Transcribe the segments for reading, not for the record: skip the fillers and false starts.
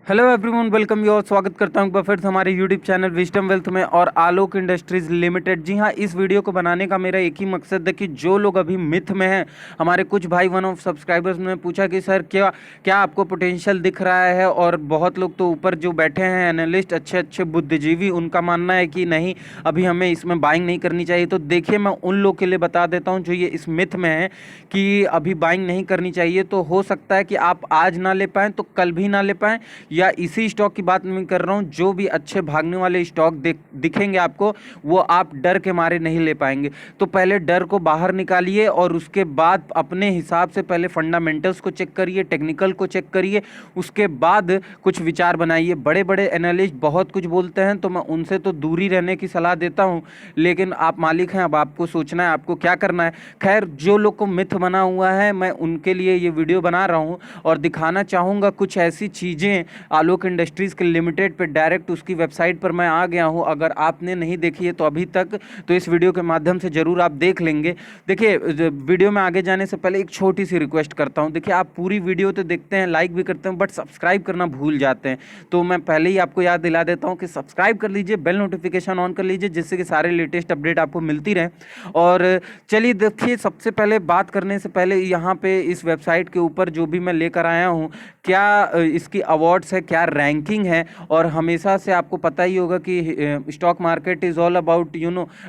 Hello everyone, welcome you और स्वागत करता हूं फिर से हमारे यूट्यूब चैनल विजडम वेल्थ में और आलोक इंडस्ट्रीज लिमिटेड। जी हां, इस वीडियो को बनाने का मेरा एक ही मकसद है कि जो लोग अभी मिथ में हैं, हमारे कुछ भाई वन ऑफ सब्सक्राइबर्स ने पूछा कि सर क्या क्या आपको पोटेंशियल दिख रहा है, और बहुत लोग तो ऊपर जो बैठे हैं एनालिस्ट, अच्छे अच्छे बुद्धिजीवी, उनका मानना है कि नहीं अभी हमें इसमें बाइंग नहीं करनी चाहिए। तो देखिए, मैं उन लोग के लिए बता देता हूँ जो ये इस मिथ में है कि अभी बाइंग नहीं करनी चाहिए। तो हो सकता है कि आप आज ना ले पाएँ तो कल भी ना ले पाएँ, या इसी स्टॉक की बात मैं कर रहा हूं, जो भी अच्छे भागने वाले स्टॉक दिखेंगे आपको, वो आप डर के मारे नहीं ले पाएंगे। तो पहले डर को बाहर निकालिए और उसके बाद अपने हिसाब से पहले फंडामेंटल्स को चेक करिए, टेक्निकल को चेक करिए, उसके बाद कुछ विचार बनाइए। बड़े बड़े एनालिस्ट बहुत कुछ बोलते हैं, तो मैं उनसे तो दूरी रहने की सलाह देता हूं, लेकिन आप मालिक हैं, अब आपको सोचना है आपको क्या करना है। खैर, जो लोग को मिथ बना हुआ है, मैं उनके लिए ये वीडियो बना रहा हूं और दिखाना चाहूँगा कुछ ऐसी चीज़ें आलोक इंडस्ट्रीज़ के लिमिटेड पे। डायरेक्ट उसकी वेबसाइट पर मैं आ गया हूं, अगर आपने नहीं देखी है तो अभी तक तो इस वीडियो के माध्यम से ज़रूर आप देख लेंगे। देखिए, वीडियो में आगे जाने से पहले एक छोटी सी रिक्वेस्ट करता हूं। देखिए, आप पूरी वीडियो तो देखते हैं, लाइक भी करते हैं, बट सब्सक्राइब करना भूल जाते हैं। तो मैं पहले ही आपको याद दिला देता हूँ कि सब्सक्राइब कर लीजिए, बेल नोटिफिकेशन ऑन कर लीजिए, जिससे कि सारे लेटेस्ट अपडेट आपको मिलती रहें। और चलिए देखिए, सबसे पहले बात करने से पहले यहाँ पे इस वेबसाइट के ऊपर जो भी मैं लेकर आया हूँ, क्या इसकी अवार्ड्स है, क्या रैंकिंग है। और हमेशा से आपको पता ही होगा कि stock market is all about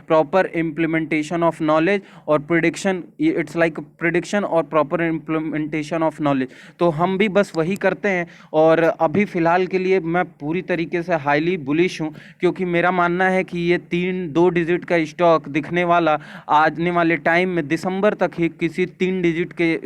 proper implementation of knowledge और प्रिडिक्शन। इट्स लाइक प्रिडिक्शन और प्रॉपर इम्प्लीमेंटेशन ऑफ नॉलेज। तो हम भी बस वही करते हैं। और अभी फ़िलहाल के लिए मैं पूरी तरीके से हाईली बुलिश हूँ, क्योंकि मेरा मानना है कि ये 2 डिजिट का स्टॉक दिखने वाला आने वाले टाइम में दिसंबर तक ही किसी 3 डिजिट के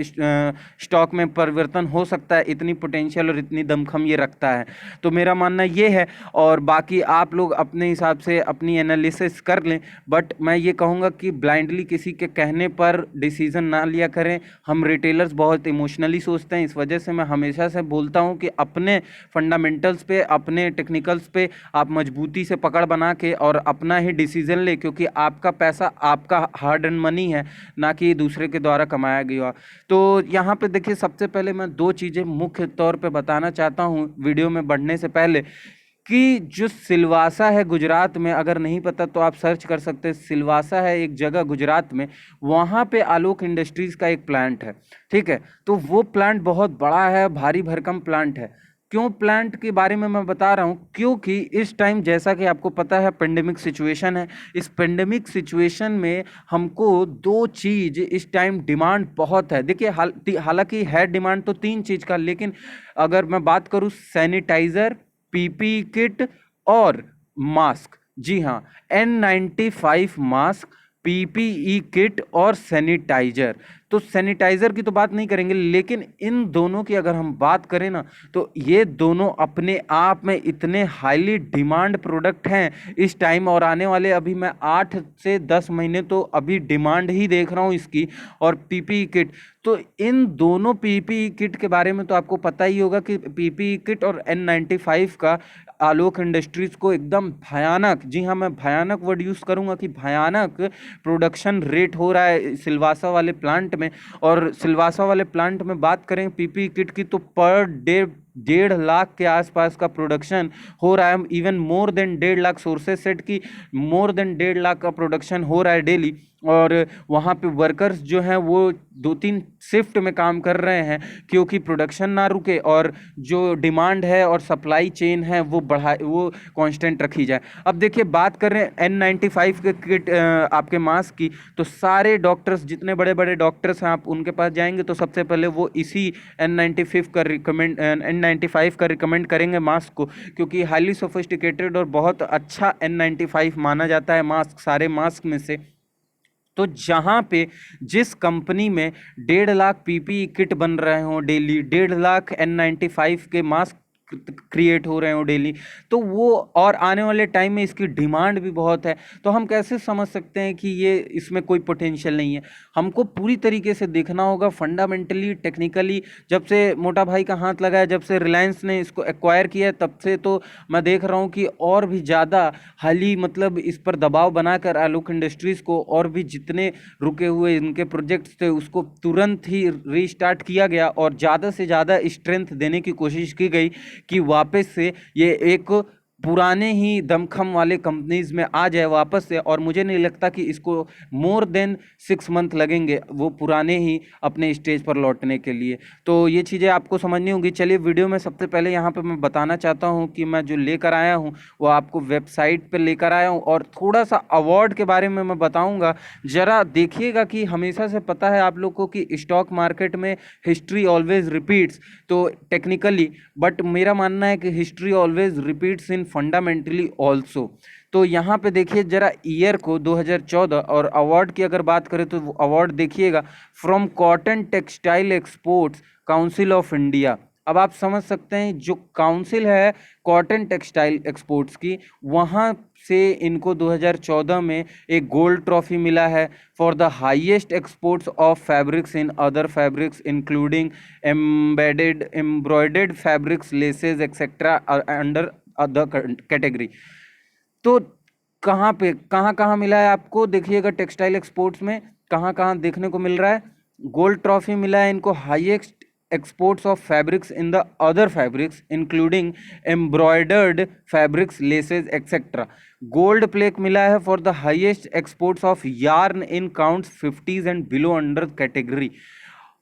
स्टॉक में परिवर्तन हो सकता है। इतनी पोटेंशियल और इतनी दमखम ये रखता है। तो मेरा मानना ये है, और बाकी आप लोग अपने हिसाब से अपनी एनालिसिस कर लें। बट मैं ये कहूँगा कि ब्लाइंडली किसी के कहने पर डिसीज़न ना लिया करें। हम रिटेलर्स बहुत इमोशनली सोचते हैं, इस वजह से मैं हमेशा से बोलता हूँ कि अपने फंडामेंटल्स पे, अपने टेक्निकल्स पे आप मजबूती से पकड़ बना के और अपना ही डिसीज़न ले, क्योंकि आपका पैसा आपका हार्ड एंड मनी है, ना कि दूसरे के द्वारा कमाया गया। तो यहाँ पे देखिए, सबसे पहले मैं 2 चीज़ें मुख्य तौर पे बताना चाहता हूँ वीडियो में बढ़ने से पहले, कि जो सिलवासा है गुजरात में, अगर नहीं पता तो आप सर्च कर सकते हैं। सिलवासा है एक जगह गुजरात में, वहाँ पे आलोक इंडस्ट्रीज़ का एक प्लांट है। ठीक है, तो वो प्लांट बहुत बड़ा है, भारी भरकम प्लांट है। क्यों प्लांट के बारे में मैं बता रहा हूँ, क्योंकि इस टाइम जैसा कि आपको पता है पेंडेमिक सिचुएशन है। इस पेंडेमिक सिचुएशन में हमको 2 चीज़ इस टाइम डिमांड बहुत है। देखिए, हालांकि है डिमांड तो 3 चीज़ का, लेकिन अगर मैं बात करूँ सैनिटाइज़र, पीपी किट और मास्क। जी हाँ, N95 मास्क, पीपीई किट और सैनिटाइजर। तो सैनिटाइजर की तो बात नहीं करेंगे, लेकिन इन दोनों की अगर हम बात करें ना, तो ये दोनों अपने आप में इतने हाईली डिमांड प्रोडक्ट हैं इस टाइम, और आने वाले अभी मैं 8 से 10 महीने तो अभी डिमांड ही देख रहा हूँ इसकी। और पीपीई किट, तो इन दोनों पीपीई किट के बारे में तो आपको पता ही होगा कि पीपीई किट और N95 का आलोक इंडस्ट्रीज को एकदम भयानक, जी हाँ मैं भयानक वर्ड यूज़ करूँगा, कि भयानक प्रोडक्शन रेट हो रहा है सिलवासा वाले प्लांट में। और सिलवासा वाले प्लांट में बात करें पीपीई किट की, तो पर डे 1.5 लाख के आसपास का प्रोडक्शन हो रहा है। Even more than 1.5 lakh sources set की, मोर देन 1.5 लाख का प्रोडक्शन हो रहा है डेली। और वहाँ पे वर्कर्स जो हैं वो 2-3 शिफ्ट में काम कर रहे हैं, क्योंकि प्रोडक्शन ना रुके और जो डिमांड है और सप्लाई चेन है वो वो कांस्टेंट रखी जाए। अब देखिए, बात कर रहे हैं N95 के किट आपके मास्क की, तो सारे डॉक्टर्स, जितने बड़े बड़े डॉक्टर्स हैं, आप उनके पास जाएंगे तो सबसे पहले वो इसी N95 का रिकमेंड करेंगे मास्क को, क्योंकि हाईली सोफिस्टिकेटेड और बहुत अच्छा N95 माना जाता है मास्क, सारे मास्क में से। तो जहाँ पे जिस कंपनी में 1.5 लाख पीपीई किट बन रहे हों डेली, 1.5 लाख N95 के मास्क क्रिएट हो रहे हो डेली, तो वो, और आने वाले टाइम में इसकी डिमांड भी बहुत है, तो हम कैसे समझ सकते हैं कि ये इसमें कोई पोटेंशियल नहीं है। हमको पूरी तरीके से देखना होगा, फंडामेंटली, टेक्निकली। जब से मोटा भाई का हाथ लगा है, जब से रिलायंस ने इसको एक्वायर किया है, तब से तो मैं देख रहा हूँ कि और भी ज़्यादा हाली, मतलब इस पर दबाव बनाकर आलोक इंडस्ट्रीज़ को, और भी जितने रुके हुए इनके प्रोजेक्ट्स थे उसको तुरंत ही रीस्टार्ट किया गया और ज़्यादा से ज़्यादा स्ट्रेंथ देने की कोशिश की गई, कि वापस से ये एक पुराने ही दमखम वाले कंपनीज में आ जाए वापस से। और मुझे नहीं लगता कि इसको मोर देन 6 मंथ लगेंगे वो पुराने ही अपने स्टेज पर लौटने के लिए। तो ये चीज़ें आपको समझनी होगी। चलिए वीडियो में सबसे पहले यहाँ पे मैं बताना चाहता हूँ कि मैं जो लेकर आया हूँ वो आपको वेबसाइट पर लेकर आया हूँ, और थोड़ा सा अवार्ड के बारे में मैं बताऊँगा। ज़रा देखिएगा कि हमेशा से पता है आप लोग को कि स्टॉक मार्केट में हिस्ट्री ऑलवेज रिपीट्स, तो टेक्निकली, बट मेरा मानना है कि हिस्ट्री ऑलवेज रिपीट्स इन फंडामेंटली ऑल्सो। तो यहाँ पे देखिए जरा ईयर को 2014, और अवार्ड की अगर बात करें तो अवार्ड देखिएगा from cotton textile exports council of India. अब आप समझ सकते हैं जो काउंसिल है कॉटन टेक्सटाइल एक्सपोर्ट्स की, वहाँ से इनको 2014 में एक गोल्ड ट्रॉफी मिला है for the highest exports of fabrics in other fabrics including embedded embroidered fabrics laces etcetera under other category. तो कहाँ पे कहाँ कहाँ मिला है आपको, देखिएगा टेक्सटाइल एक्सपोर्ट्स में कहाँ कहाँ देखने को मिल रहा है। गोल्ड ट्रॉफी मिला है इनको highest exports of fabrics in the other fabrics including embroidered fabrics laces etcetera. Gold plaque मिला है for the highest exports of yarn in counts 50s and below under category.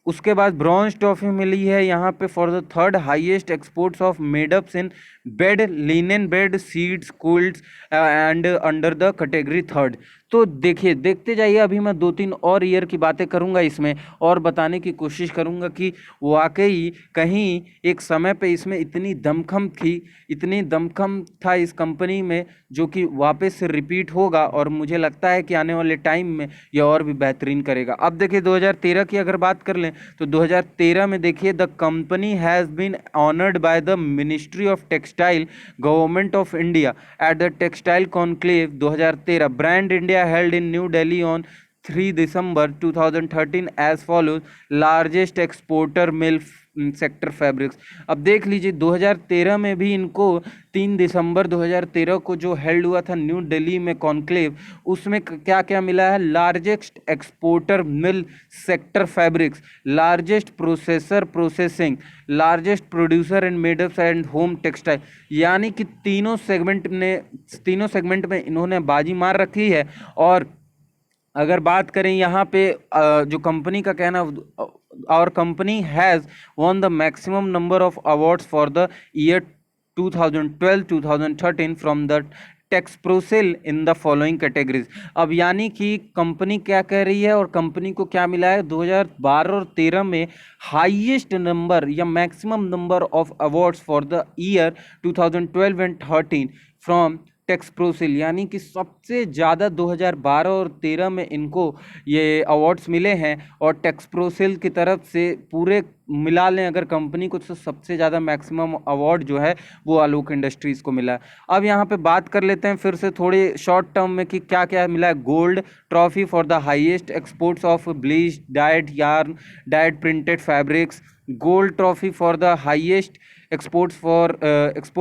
उसके बाद ब्रॉन्ज ट्रॉफी मिली है यहाँ पे for the third highest exports of made-ups in bed linen bed sheets quilts and under the category third. तो देखिए देखते जाइए, अभी मैं 2-3 और ईयर की बातें करूंगा इसमें, और बताने की कोशिश करूंगा कि वाकई कहीं एक समय पे इसमें इतनी दमखम थी, इतनी दमखम था इस कंपनी में, जो कि वापस से रिपीट होगा, और मुझे लगता है कि आने वाले टाइम में यह और भी बेहतरीन करेगा। अब देखिए 2013 की अगर बात कर लें तो 2013 में देखिए the company has been honoured by the ministry of textile government of India at the textile conclave 2013 brand India held in New Delhi on 3 December 2013 as follows: largest exporter mill sector fabrics. अब देख लीजिए 2013 में भी इनको 3 दिसंबर 2013 को जो held हुआ था न्यू दिल्ली में कॉन्क्लेव, उसमें क्या क्या मिला है, largest exporter mill sector fabrics, largest processor processing, largest producer and made-ups and home textile. यानी कि तीनों सेगमेंट में इन्होंने बाजी मार रखी है। और अगर बात करें यहाँ पे जो कंपनी का कहना, our company has won the maximum number of awards for the year 2012-2013 from the Texprocil in the following categories. अब यानी कि कंपनी क्या कह रही है और कंपनी को क्या मिला है 2012 और 13 में हाईएस्ट नंबर या maximum number of awards for the year 2012 and 13 from Texprocil. यानी कि सबसे ज़्यादा 2012 और 13 में इनको ये अवार्ड्स मिले हैं, और टेक्सप्रोसेल की तरफ से पूरे मिला लें अगर कंपनी को तो सबसे ज़्यादा मैक्सिमम अवार्ड जो है वो आलोक इंडस्ट्रीज़ को मिला है। अब यहाँ पे बात कर लेते हैं फिर से थोड़े शॉर्ट टर्म में कि क्या क्या मिला है। Gold trophy for the highest exports of bleach died yarn died printed fabrics, gold trophy for the highest export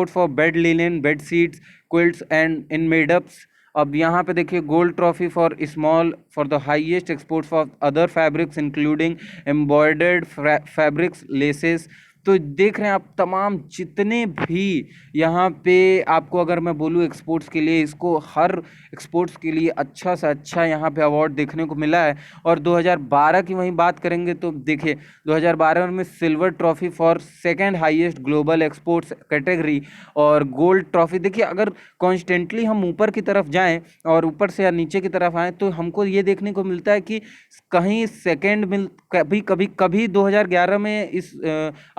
for bed linen bed sheets quilts and in made-ups. अब यहाँ पे देखिए gold trophy for small for the highest exports for other fabrics including embroidered fabrics laces. तो देख रहे हैं आप तमाम जितने भी यहाँ पे आपको अगर मैं बोलूँ एक्सपोर्ट्स के लिए, इसको हर एक्सपोर्ट्स के लिए अच्छा से अच्छा यहाँ पे अवार्ड देखने को मिला है। और 2012 की वहीं बात करेंगे तो देखिए 2012 में silver trophy for second highest global exports category, और गोल्ड ट्रॉफी। देखिए अगर कॉन्स्टेंटली हम ऊपर की तरफ जाएँ और ऊपर से या नीचे की तरफ आएँ तो हमको ये देखने को मिलता है कि कहीं सेकेंड मिल कभी 2011 में इस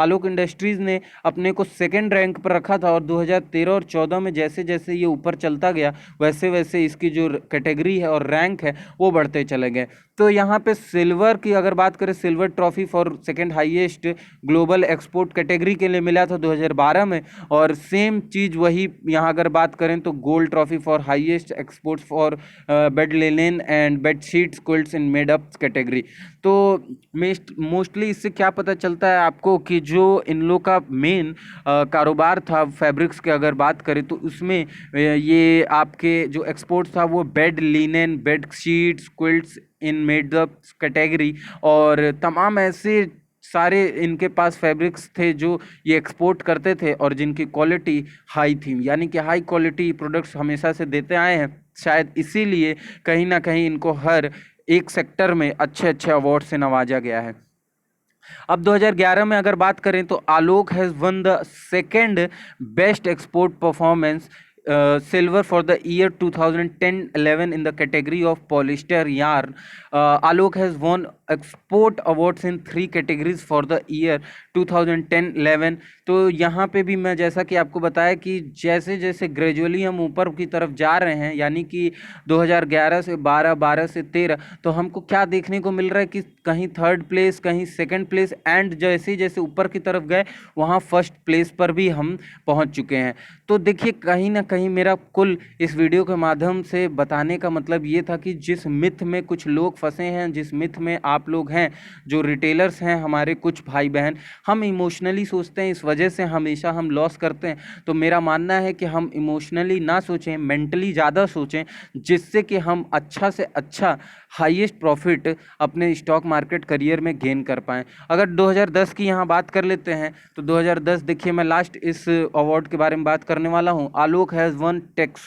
आलोक इंडस्ट्रीज़ ने अपने को सेकंड रैंक पर रखा था, और 2013 और 14 में जैसे जैसे ये ऊपर चलता गया वैसे वैसे इसकी जो कैटेगरी है और रैंक है वो बढ़ते चले गए। तो यहाँ पे सिल्वर की अगर बात करें, silver trophy for second highest global export category के लिए मिला था 2012 में, और सेम चीज़ वही यहाँ अगर बात करें तो gold trophy for highest exports for bed linen and bed sheets quilts in made-ups category. तो मोस्टली इससे क्या पता चलता है आपको कि जो इन लोग का मेन कारोबार था फैब्रिक्स के अगर बात करें तो उसमें ये आपके जो एक्सपोर्ट्स था वो bed linen bed sheets quilts in made-ups category और तमाम ऐसे सारे इनके पास फैब्रिक्स थे जो ये एक्सपोर्ट करते थे और जिनकी क्वालिटी हाई थी, यानी कि हाई क्वालिटी प्रोडक्ट्स हमेशा से देते आए हैं। शायद इसीलिए कहीं ना कहीं इनको हर एक सेक्टर में अच्छे अच्छे अवार्ड से नवाजा गया है। अब 2011 में अगर बात करें तो Alok has won the second best export performance silver for the year 2010-11 in the category of polyester yarn. Alok has won export awards in 3 categories for the year 2010-11. तो यहाँ पे भी मैं जैसा कि आपको बताया कि जैसे जैसे ग्रेजुअली हम ऊपर की तरफ जा रहे हैं, यानी कि 2011 से 12, 12 से 13, तो हमको क्या देखने को मिल रहा है कि कहीं थर्ड प्लेस, कहीं सेकंड प्लेस, एंड जैसे जैसे ऊपर की तरफ गए वहाँ फर्स्ट प्लेस पर भी हम पहुँच चुके हैं। तो देखिए कहीं ना कहीं मेरा कुल इस वीडियो के माध्यम से बताने का मतलब ये था कि जिस मिथ में कुछ लोग फंसे हैं, जिस मिथ में आप लोग हैं जो रिटेलर्स हैं, हमारे कुछ भाई बहन, हम इमोशनली सोचते हैं, इस वजह से हमेशा हम लॉस करते हैं। तो मेरा मानना है कि हम इमोशनली ना सोचें, मेंटली ज़्यादा सोचें, जिससे कि हम अच्छा से अच्छा हाईएस्ट प्रॉफिट अपने स्टॉक मार्केट करियर में गेन कर पाएँ। अगर 2010 की यहाँ बात कर लेते हैं तो 2010 देखिए, मैं लास्ट इस अवार्ड के बारे में बात करने वाला हूँ। Alok has won takes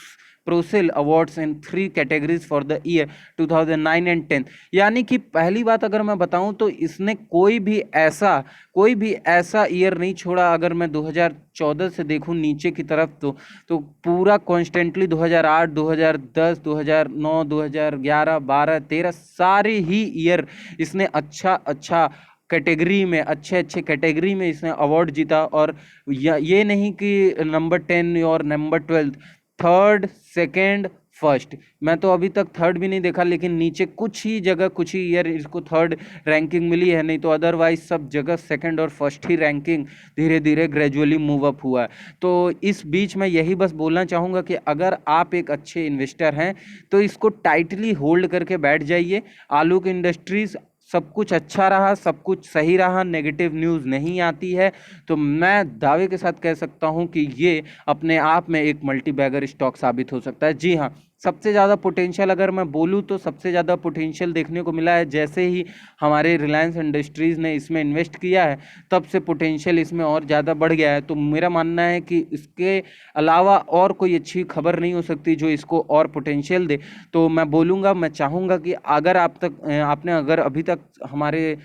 प्रोसिल awards in 3 categories for the year 2009 and 10। यानी कि पहली बात अगर मैं बताऊं तो इसने कोई भी ऐसा ईयर नहीं छोड़ा। अगर मैं 2014 से देखूं नीचे की तरफ तो पूरा कॉन्स्टेंटली 2008, 2010, 2009, 2011, 12, 13 सारे ही ईयर इसने अच्छा कैटेगरी में, अच्छे कैटेगरी में इसने अवार्ड जीता। और ये नहीं कि नंबर 10 और नंबर 12, थर्ड, सेकेंड, फर्स्ट। मैं तो अभी तक थर्ड भी नहीं देखा, लेकिन नीचे कुछ ही जगह, कुछ ही ईयर इसको थर्ड रैंकिंग मिली है, नहीं तो अदरवाइज सब जगह सेकंड और फर्स्ट ही रैंकिंग धीरे धीरे ग्रेजुअली मूव अप हुआ है। तो इस बीच मैं यही बस बोलना चाहूँगा कि अगर आप एक अच्छे इन्वेस्टर हैं तो इसको टाइटली होल्ड करके बैठ जाइए। आलोक इंडस्ट्रीज़ सब कुछ अच्छा रहा, सब कुछ सही रहा, नेगेटिव न्यूज़ नहीं आती है, तो मैं दावे के साथ कह सकता हूं कि ये अपने आप में एक मल्टी बैगर स्टॉक साबित हो सकता है। जी हाँ, सबसे ज़्यादा पोटेंशियल अगर मैं बोलूँ तो सबसे ज़्यादा पोटेंशियल देखने को मिला है जैसे ही हमारे रिलायंस इंडस्ट्रीज़ ने इसमें इन्वेस्ट किया है, तब से पोटेंशियल इसमें और ज़्यादा बढ़ गया है। तो मेरा मानना है कि इसके अलावा और कोई अच्छी खबर नहीं हो सकती जो इसको और पोटेंशियल दे। तो मैं बोलूँगा, मैं चाहूँगा कि अगर आपने अगर अभी तक हमारे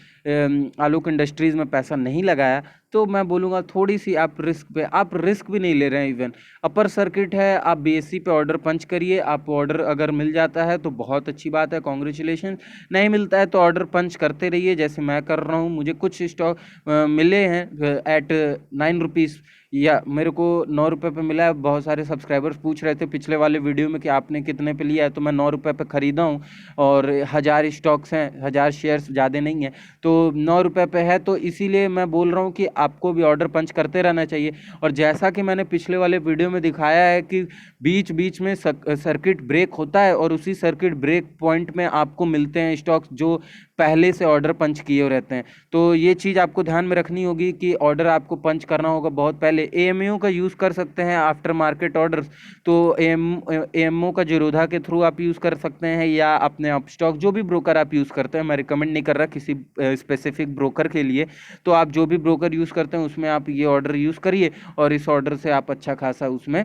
आलोक इंडस्ट्रीज़ में पैसा नहीं लगाया, तो मैं बोलूँगा थोड़ी सी आप रिस्क भी नहीं ले रहे हैं। इवन अपर सर्किट है, आप बीएससी पे ऑर्डर पंच करिए। आप ऑर्डर अगर मिल जाता है तो बहुत अच्छी बात है, कॉन्ग्रेचुलेशन। नहीं मिलता है तो ऑर्डर पंच करते रहिए जैसे मैं कर रहा हूँ। मुझे कुछ स्टॉक मिले हैं एट 9 रुपीज़, या मेरे को 9 रुपये पे मिला है। बहुत सारे सब्सक्राइबर्स पूछ रहे थे पिछले वाले वीडियो में कि आपने कितने पे लिया है, तो मैं 9 रुपये पे ख़रीदा हूँ और 1000 स्टॉक्स हैं, 1000 शेयर्स, ज़्यादा नहीं है, तो 9 रुपये पे है। तो इसीलिए मैं बोल रहा हूँ कि आपको भी ऑर्डर पंच करते रहना चाहिए। और जैसा कि मैंने पिछले वाले वीडियो में दिखाया है कि बीच बीच में सर्किट ब्रेक होता है और उसी सर्किट ब्रेक पॉइंट में आपको मिलते हैं स्टॉक्स जो पहले से ऑर्डर पंच किए रहते हैं। तो ये चीज़ आपको ध्यान में रखनी होगी कि ऑर्डर आपको पंच करना होगा बहुत पहले। एएमयू का यूज़ कर सकते हैं आफ्टर मार्केट ऑर्डर्स, तो एएमओ का जीरोधा के थ्रू आप यूज़ कर सकते हैं, या अपने आप स्टॉक जो भी ब्रोकर आप यूज़ करते हैं, मैं रिकमेंड नहीं कर रहा किसी स्पेसिफिक ब्रोकर के लिए। तो आप जो भी ब्रोकर यूज़ करते हैं उसमें आप ये ऑर्डर यूज़ करिए और इस ऑर्डर से आप अच्छा खासा उसमें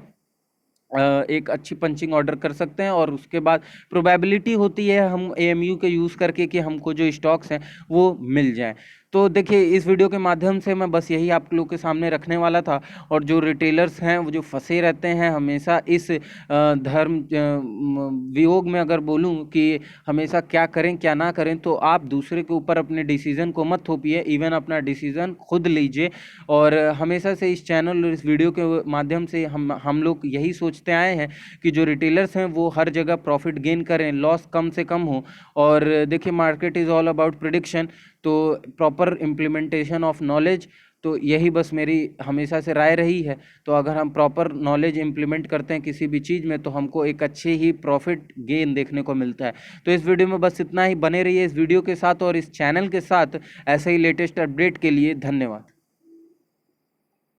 एक अच्छी पंचिंग ऑर्डर कर सकते हैं। और उसके बाद प्रोबेबिलिटी होती है हम एएमयू के यूज़ करके कि हमको जो स्टॉक्स हैं वो मिल जाएं। तो देखिए, इस वीडियो के माध्यम से मैं बस यही आप लोग के सामने रखने वाला था। और जो रिटेलर्स हैं वो जो फंसे रहते हैं हमेशा इस धर्म वियोग में, अगर बोलूं कि हमेशा क्या करें क्या ना करें, तो आप दूसरे के ऊपर अपने डिसीज़न को मत थोपिए, इवन अपना डिसीज़न खुद लीजिए। और हमेशा से इस चैनल और इस वीडियो के माध्यम से हम लोग यही सोचते आए हैं कि जो रिटेलर्स हैं वो हर जगह प्रॉफिट गेन करें, लॉस कम से कम हो। और देखिए, market is all about prediction, तो प्रॉपर इम्प्लीमेंटेशन ऑफ नॉलेज, तो यही बस मेरी हमेशा से राय रही है। तो अगर हम प्रॉपर नॉलेज इम्प्लीमेंट करते हैं किसी भी चीज़ में तो हमको एक अच्छे ही प्रॉफिट गेन देखने को मिलता है। तो इस वीडियो में बस इतना ही। बने रहिए इस वीडियो के साथ और इस चैनल के साथ ऐसे ही लेटेस्ट अपडेट के लिए। धन्यवाद।